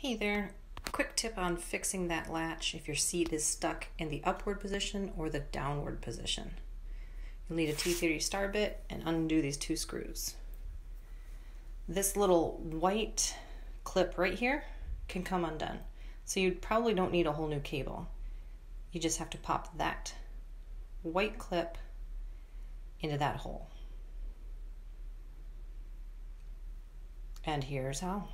Hey there, quick tip on fixing that latch if your seat is stuck in the upward position or the downward position. You'll need a T30 star bit and undo these two screws. This little white clip right here can come undone. So you probably don't need a whole new cable. You just have to pop that white clip into that hole. And here's how.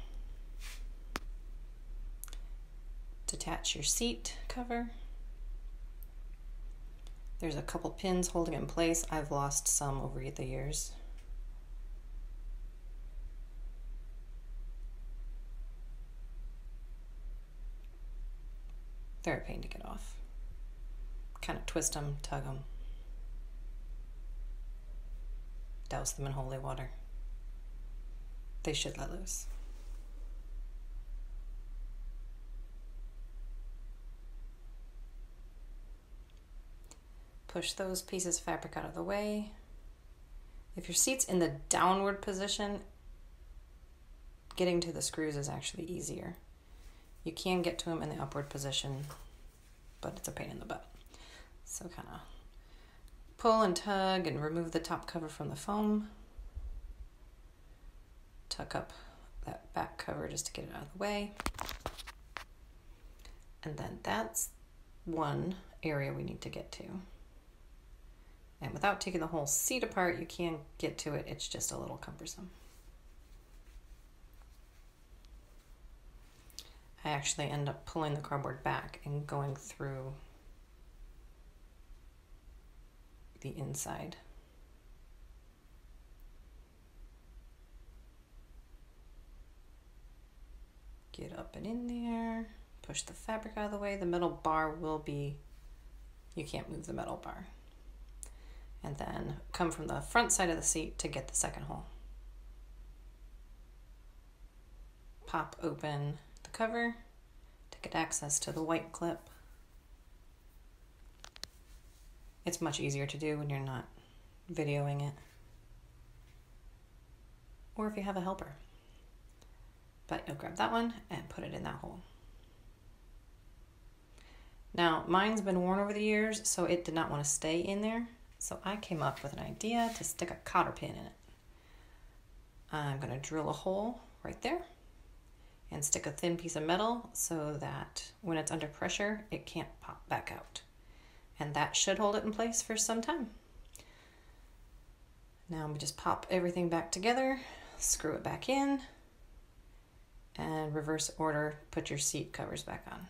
Detach your seat cover. There's a couple pins holding it in place. I've lost some over the years. They're a pain to get off. Kind of twist them, tug them. Douse them in holy water. They should let loose. Push those pieces of fabric out of the way. If your seat's in the downward position, getting to the screws is actually easier. You can get to them in the upward position, but it's a pain in the butt. So kind of pull and tug and remove the top cover from the foam. Tuck up that back cover just to get it out of the way. And then that's one area we need to get to. And without taking the whole seat apart, you can get to it. It's just a little cumbersome. I actually end up pulling the cardboard back and going through the inside. Get up and in there, push the fabric out of the way. The metal bar will be, you can't move the metal bar. And then come from the front side of the seat to get the second hole. Pop open the cover to get access to the white clip. It's much easier to do when you're not videoing it, or if you have a helper. But you'll grab that one and put it in that hole. Now, mine's been worn over the years, so it did not want to stay in there. So I came up with an idea to stick a cotter pin in it. I'm going to drill a hole right there and stick a thin piece of metal so that when it's under pressure, it can't pop back out. And that should hold it in place for some time. Now we just pop everything back together, screw it back in, and reverse order, put your seat covers back on.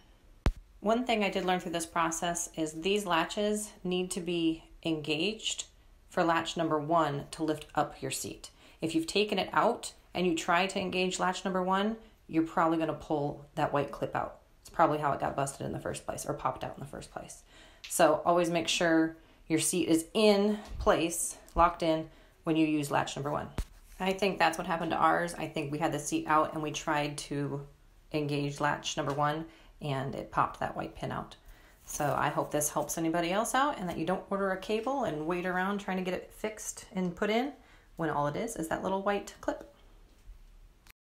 One thing I did learn through this process is these latches need to be engaged for latch number 1 to lift up your seat. If you've taken it out and you try to engage latch number 1, you're probably going to pull that white clip out. It's probably how it got busted in the first place or popped out in the first place. So always make sure your seat is in place, locked in, when you use latch number 1. I think that's what happened to ours. I think we had the seat out and we tried to engage latch number 1 and it popped that white pin out. So I hope this helps anybody else out and that you don't order a cable and wait around trying to get it fixed and put in when all it is that little white clip.